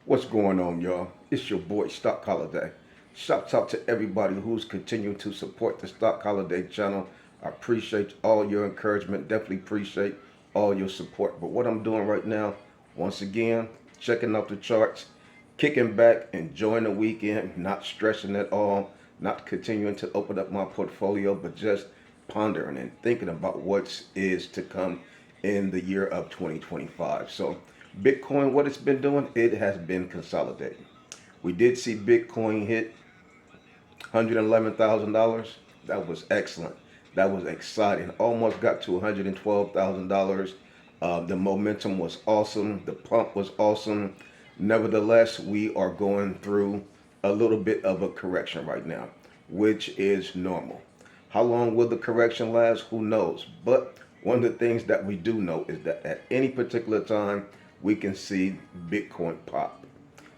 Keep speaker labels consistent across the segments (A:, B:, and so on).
A: What's going on, y'all? It's your boy Stock Holiday. Shouts out to everybody who's continuing to support the Stock Holiday channel. I appreciate all your encouragement. Definitely appreciate all your support. But what I'm doing right now, once again, checking out the charts, kicking back, enjoying the weekend, not stressing at all, not continuing to open up my portfolio, but just pondering and thinking about what is to come in the year of 2025. So Bitcoin, what it's been doing, it has been consolidating. We did see Bitcoin hit $111,000. That was excellent. That was exciting. Almost got to $112,000. The momentum was awesome. The pump was awesome. Nevertheless, we are going through a little bit of a correction right now, which is normal. How long will the correction last? Who knows? But one of the things that we do know is that at any particular time, we can see Bitcoin pop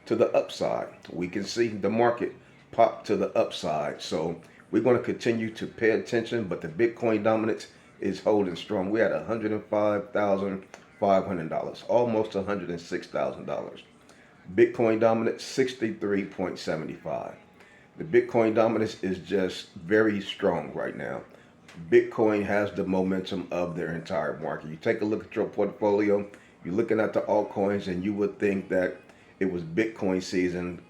A: to the upside. We can see the market pop to the upside. So we're going to continue to pay attention, but the Bitcoin dominance is holding strong. We're at $105,500, almost $106,000. Bitcoin dominance 63.75. The Bitcoin dominance is just very strong right now. Bitcoin has the momentum of their entire market. You take a look at your portfolio, you're looking at the altcoins, and you would think that it was Bitcoin season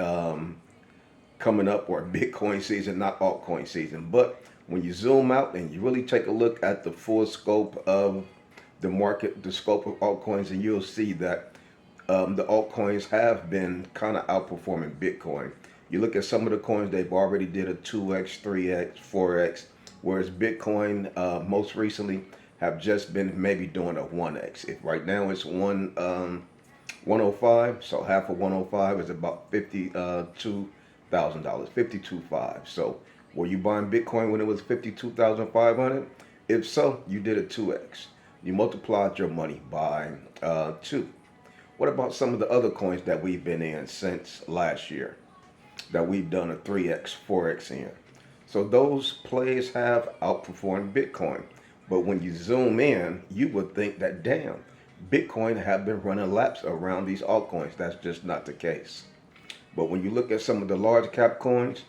A: coming up, or Bitcoin season, not altcoin season. But when you zoom out and you really take a look at the full scope of the market, the scope of altcoins, and you'll see that the altcoins have been kind of outperforming Bitcoin. You look at some of the coins, they've already did a 2x, 3x, 4x, whereas Bitcoin most recently have just been maybe doing a 1x. If right now it's 105, so half of 105 is about $52,000, 52.5. So were you buying Bitcoin when it was 52,500? If so, you did a 2x. You multiplied your money by 2. What about some of the other coins that we've been in since last year that we've done a 3x, 4x in? So those plays have outperformed Bitcoin. But when you zoom in, you would think that, damn, Bitcoin have been running laps around these altcoins. That's just not the case. But when you look at some of the large cap coins,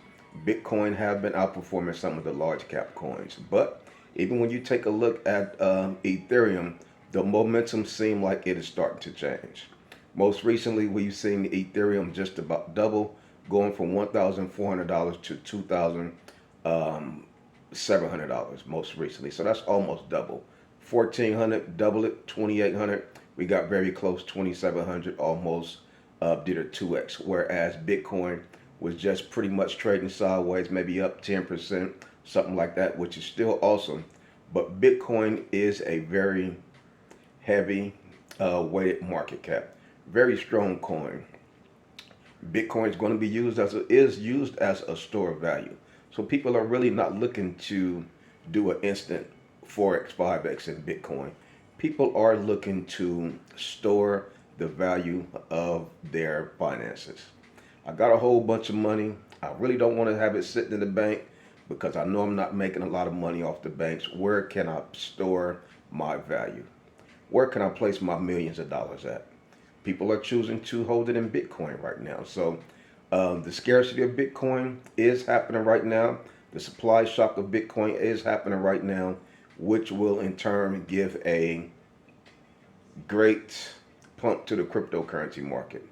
A: Bitcoin have been outperforming some of the large cap coins. But even when you take a look at Ethereum, the momentum seemed like it is starting to change. Most recently, we've seen Ethereum just about double, going from $1,400 to $2,700 most recently. So that's almost double. 1,400, double it, 2,800. We got very close, 2,700, almost did a 2x. Whereas Bitcoin was just pretty much trading sideways, maybe up 10%, something like that, which is still awesome. But Bitcoin is a very heavy weighted market cap. Very strong coin. Bitcoin is going to be used as a store of value. So people are really not looking to do an instant 4x, 5x in Bitcoin. People are looking to store the value of their finances. I got a whole bunch of money. I really don't want to have it sitting in the bank because I know I'm not making a lot of money off the banks. Where can I store my value? Where can I place my millions of dollars at? People are choosing to hold it in Bitcoin right now. So the scarcity of Bitcoin is happening right now. The supply shock of Bitcoin is happening right now, which will in turn give a great pump to the cryptocurrency market.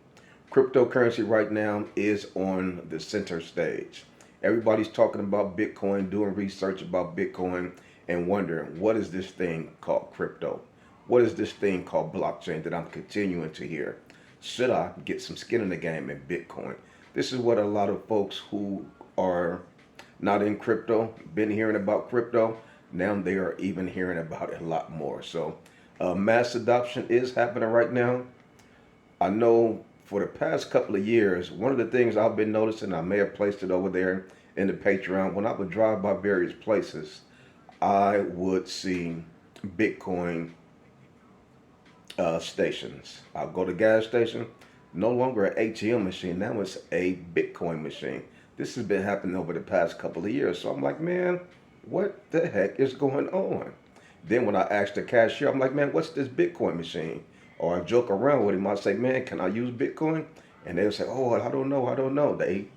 A: Cryptocurrency right now is on the center stage. Everybody's talking about Bitcoin, doing research about Bitcoin, and wondering, what is this thing called crypto? What is this thing called blockchain that I'm continuing to hear? Should I get some skin in the game in Bitcoin? This is what a lot of folks who are not in crypto been hearing about crypto. Now they are even hearing about it a lot more. So mass adoption is happening right now. I know for the past couple of years, one of the things I've been noticing, I may have placed it over there in the Patreon, when I would drive by various places, I would see Bitcoin stations. I'll go to gas station, no longer an ATM machine, now it's a Bitcoin machine. This has been happening over the past couple of years. So I'm like, man, what the heck is going on? Then when I ask the cashier, I'm like, man, what's this Bitcoin machine? Or I joke around with him. I say, man, can I use Bitcoin? And they'll say, oh, I don't know. They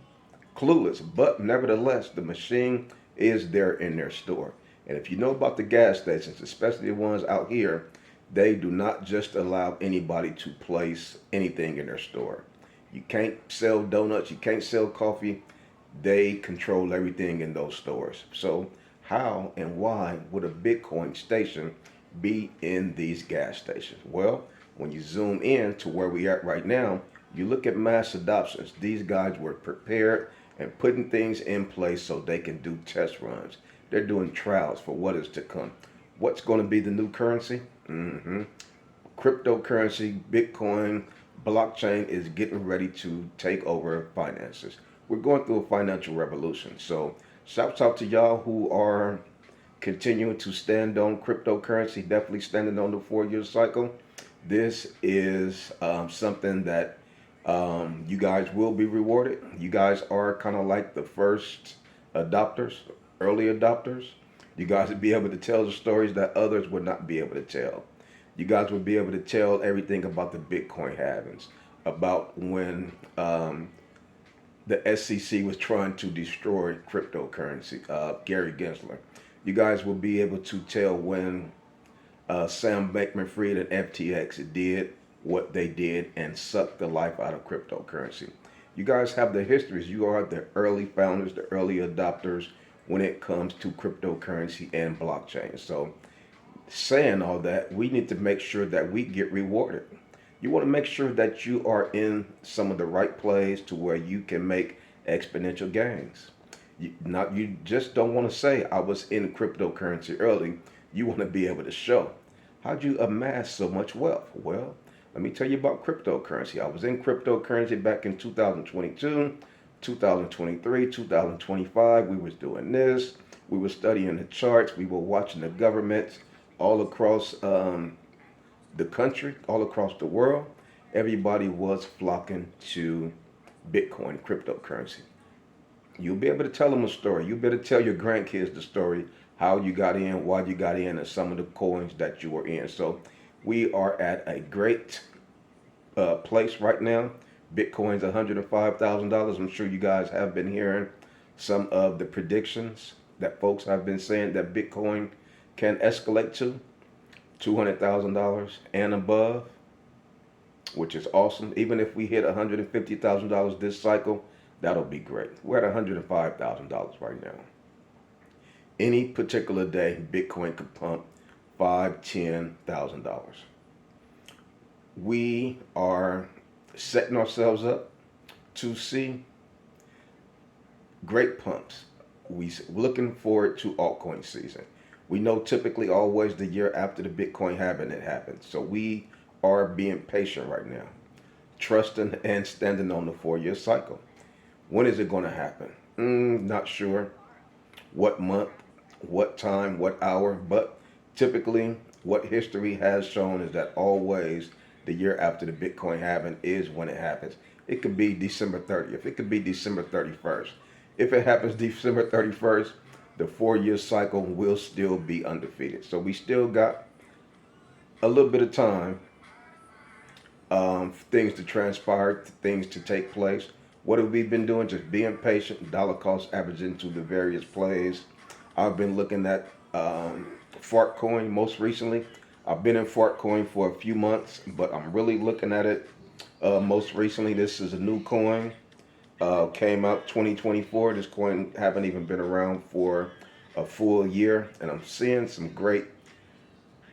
A: clueless. But nevertheless, the machine is there in their store. And if you know about the gas stations, especially the ones out here, they do not just allow anybody to place anything in their store. You can't sell donuts, you can't sell coffee. They control everything in those stores. So how and why would a Bitcoin station be in these gas stations? Well, when you zoom in to where we are right now, you look at mass adoptions. These guys were prepared and putting things in place so they can do test runs. They're doing trials for what is to come. What's going to be the new currency? Cryptocurrency, Bitcoin, blockchain is getting ready to take over finances. We're going through a financial revolution. So shouts out to y'all who are continuing to stand on cryptocurrency, definitely standing on the 4 year cycle. This is something that you guys will be rewarded. You guys are kind of like the first adopters, early adopters. You guys would be able to tell the stories that others would not be able to tell. You guys would be able to tell everything about the Bitcoin halvings, about when the SEC was trying to destroy cryptocurrency, Gary Gensler. You guys will be able to tell when Sam Bankman-Fried and FTX did what they did and sucked the life out of cryptocurrency. You guys have the histories. You are the early founders, the early adopters when it comes to cryptocurrency and blockchain. So saying all that, we need to make sure that we get rewarded. You want to make sure that you are in some of the right plays to where you can make exponential gains. You just don't want to say I was in cryptocurrency early. You want to be able to show how'd you amass so much wealth. Well, let me tell you about cryptocurrency. I was in cryptocurrency back in 2022, 2023, 2025. We was doing this. We were studying the charts. We were watching the governments all across the country, all across the world. Everybody was flocking to Bitcoin, cryptocurrency. You'll be able to tell them a story. You better tell your grandkids the story, how you got in, why you got in, and some of the coins that you were in. So we are at a great place right now. Bitcoin's $105,000. I'm sure you guys have been hearing some of the predictions that folks have been saying that Bitcoin can escalate to $200,000 and above, which is awesome. Even if we hit $150,000 this cycle, that'll be great. We're at $105,000 right now. Any particular day, Bitcoin could pump $5,000, $10,000. We are setting ourselves up to see great pumps. We're looking forward to altcoin season. We know typically always the year after the Bitcoin halving it happens. So we are being patient right now, trusting and standing on the 4 year cycle. When is it going to happen? Not sure. What month, what time, what hour, but typically what history has shown is that always the year after the Bitcoin halving is when it happens. It could be December 30th. It could be December 31st. If it happens December 31st, the 4 year cycle will still be undefeated. So we still got a little bit of time, things to transpire, things to take place. What have we been doing? Just being patient, dollar cost averaging to the various plays. I've been looking at Altcoin most recently. I've been in Altcoin for a few months, but I'm really looking at it most recently. This is a new coin. Came out 2024. This coin haven't even been around for a full year, and I'm seeing some great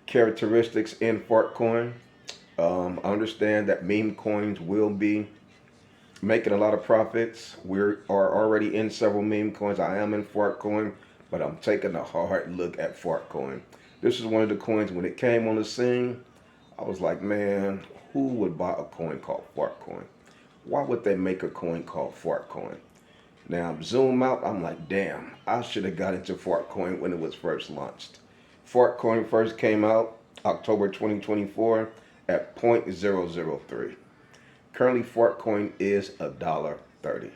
A: characteristics in Altcoin. I understand that meme coins will be making a lot of profits. We are already in several meme coins. I am in Altcoin, but I'm taking a hard look at Altcoin. This is one of the coins when it came on the scene. I was like, man, who would buy a coin called Altcoin? Why would they make a coin called Altcoin? Now, zoom out, I'm like, damn, I should have got into Altcoin when it was first launched. Altcoin first came out October 2024 at 0.003. Currently, Altcoin is $1.30.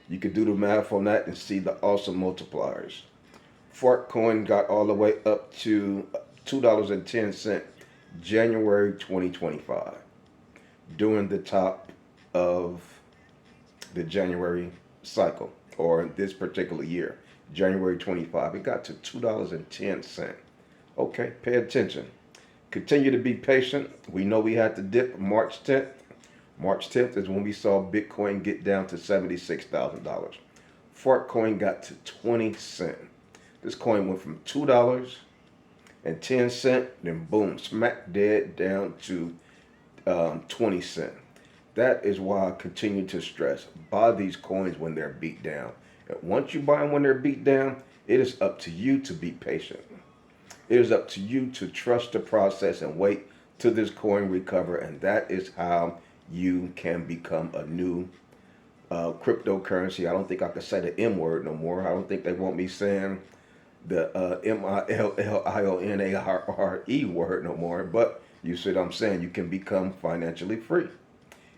A: You could do the math on that and see the awesome multipliers. Altcoin got all the way up to $2.10 January 2025, during the top of the January cycle, or this particular year, January 25. It got to $2.10. Okay, pay attention. Continue to be patient. We know we had to dip March 10th. March 10th is when we saw Bitcoin get down to $76,000. Fart coin got to 20 cents. This coin went from $2.10, then boom, smack dead down to 20 cents. That is why I continue to stress, buy these coins when they're beat down. And once you buy them when they're beat down, it is up to you to be patient. It is up to you to trust the process and wait till this coin recover. And that is how you can become a new cryptocurrency. I don't think I can say the M word no more. I don't think they want me saying the MILLIONARRE word no more. But you see what I'm saying? You can become financially free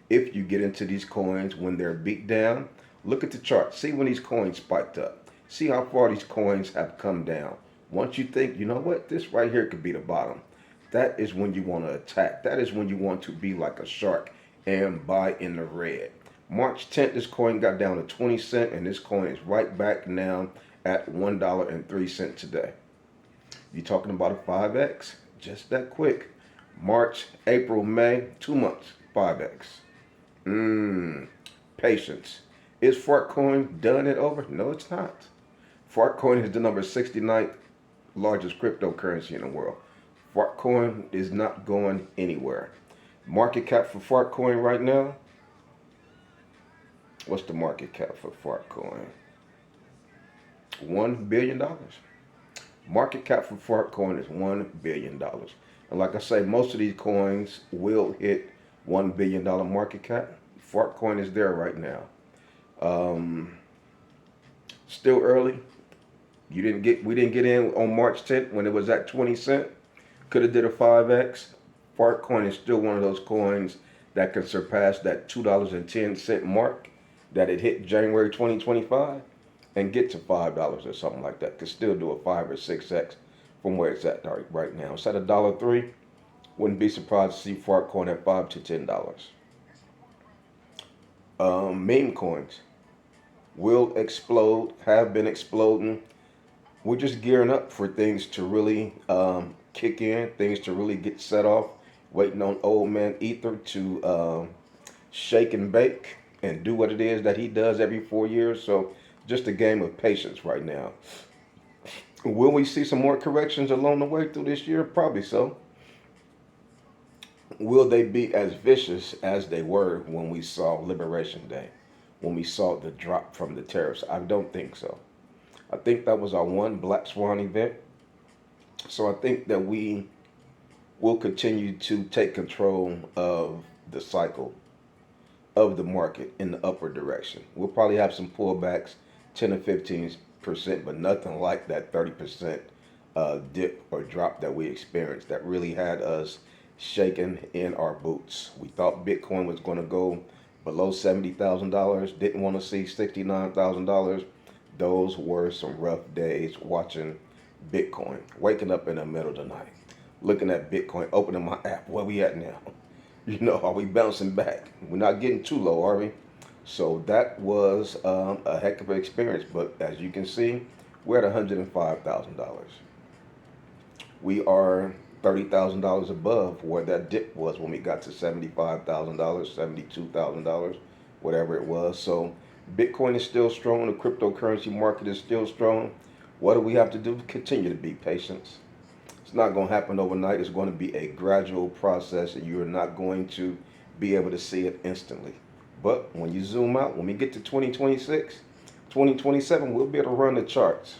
A: if you get into these coins when they're beat down. Look at the chart. See when these coins spiked up. See how far these coins have come down. Once you think, you know what, this right here could be the bottom, that is when you want to attack. That is when you want to be like a shark and buy in the red. March 10th, this coin got down to 20 cents, and this coin is right back now at $1.03 today. You talking about a 5x? Just that quick. March, April, May, 2 months, 5x. Patience. Is Fartcoin done and over? No, it's not. Fartcoin is the number 69th largest cryptocurrency in the world. Fartcoin is not going anywhere. Market cap for Fartcoin right now? What's the market cap for Fartcoin? $1 billion. Market cap for Fartcoin is $1 billion. And like I say, most of these coins will hit $1 billion market cap. Fartcoin is there right now. Still early. We didn't get in on March 10th when it was at 20 cents. Could have did a 5x. Fartcoin is still one of those coins that can surpass that $2.10 mark that it hit January 2025 and get to $5 or something like that. Could still do a 5 or 6x from where it's at right now. It's at $1.03. Wouldn't be surprised to see Fartcoin at $5 to $10. Meme coins will explode, have been exploding. We're just gearing up for things to really kick in, things to really get set off. Waiting on old man Ether to shake and bake and do what it is that he does every 4 years. So just a game of patience right now. Will we see some more corrections along the way through this year? Probably so. Will they be as vicious as they were when we saw Liberation Day, when we saw the drop from the tariffs? I don't think so. I think that was our one black swan event. So I think that we will continue to take control of the cycle of the market in the upward direction. We'll probably have some pullbacks, 10 or 15%, but nothing like that 30% dip or drop that we experienced that really had us shaking in our boots. We thought Bitcoin was going to go below $70,000, didn't want to see $69,000. Those were some rough days watching Bitcoin, waking up in the middle of the night, looking at Bitcoin, opening my app. Where we at now? You know, are we bouncing back? We're not getting too low, are we? So that was a heck of an experience. But as you can see, we're at $105,000. We are $30,000 above where that dip was when we got to $75,000, $72,000, whatever it was. So Bitcoin is still strong. The cryptocurrency market is still strong. What do we have to do? Continue to be patient. It's not going to happen overnight. It's going to be a gradual process, and you're not going to be able to see it instantly. But when you zoom out, when we get to 2026, 2027, we'll be able to run the charts.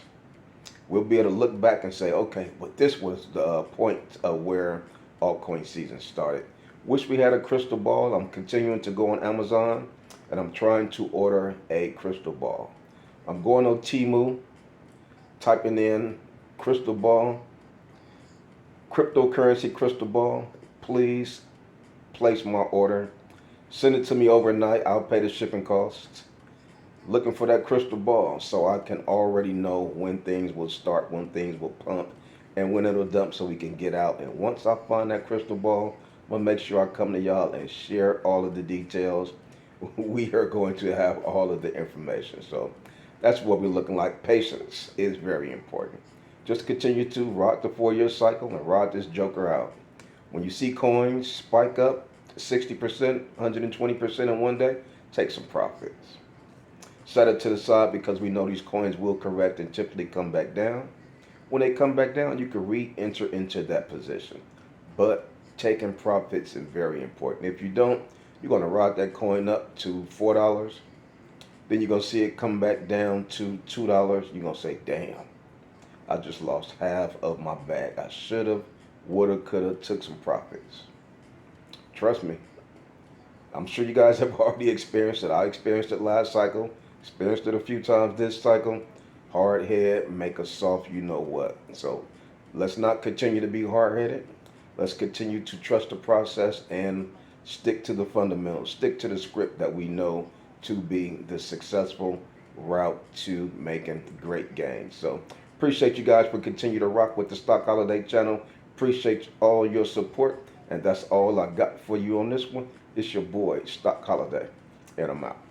A: We'll be able to look back and say, okay, but this was the point of where altcoin season started. Wish we had a crystal ball. I'm continuing to go on Amazon, and I'm trying to order a crystal ball. I'm going on Temu, typing in crystal ball, cryptocurrency crystal ball. Please place my order. Send it to me overnight. I'll pay the shipping costs. Looking for that crystal ball so I can already know when things will start, when things will pump, and when it'll dump so we can get out. And once I find that crystal ball, I'm going to make sure I come to y'all and share all of the details. we are going to have all of the information. So that's what we're looking like. Patience is very important. Just continue to ride the 4-year cycle and ride this joker out. When you see coins spike up 60%, 120% in one day, take some profits. Set it to the side because we know these coins will correct and typically come back down. When they come back down, you can re-enter into that position. But taking profits is very important. If you don't, you're going to ride that coin up to $4. Then you're going to see it come back down to $2. You're going to say, damn, I just lost half of my bag. I should have, would have, could have, took some profits. Trust me. I'm sure you guys have already experienced it. I experienced it last cycle. Experienced it a few times this cycle. Hard head, make a soft you know what. So let's not continue to be hard headed. Let's continue to trust the process and stick to the fundamentals. Stick to the script that we know to be the successful route to making great gains. So appreciate you guys for continuing to rock with the Stock Holiday channel. Appreciate all your support. And that's all I got for you on this one. It's your boy, Stock Holiday. And I'm out.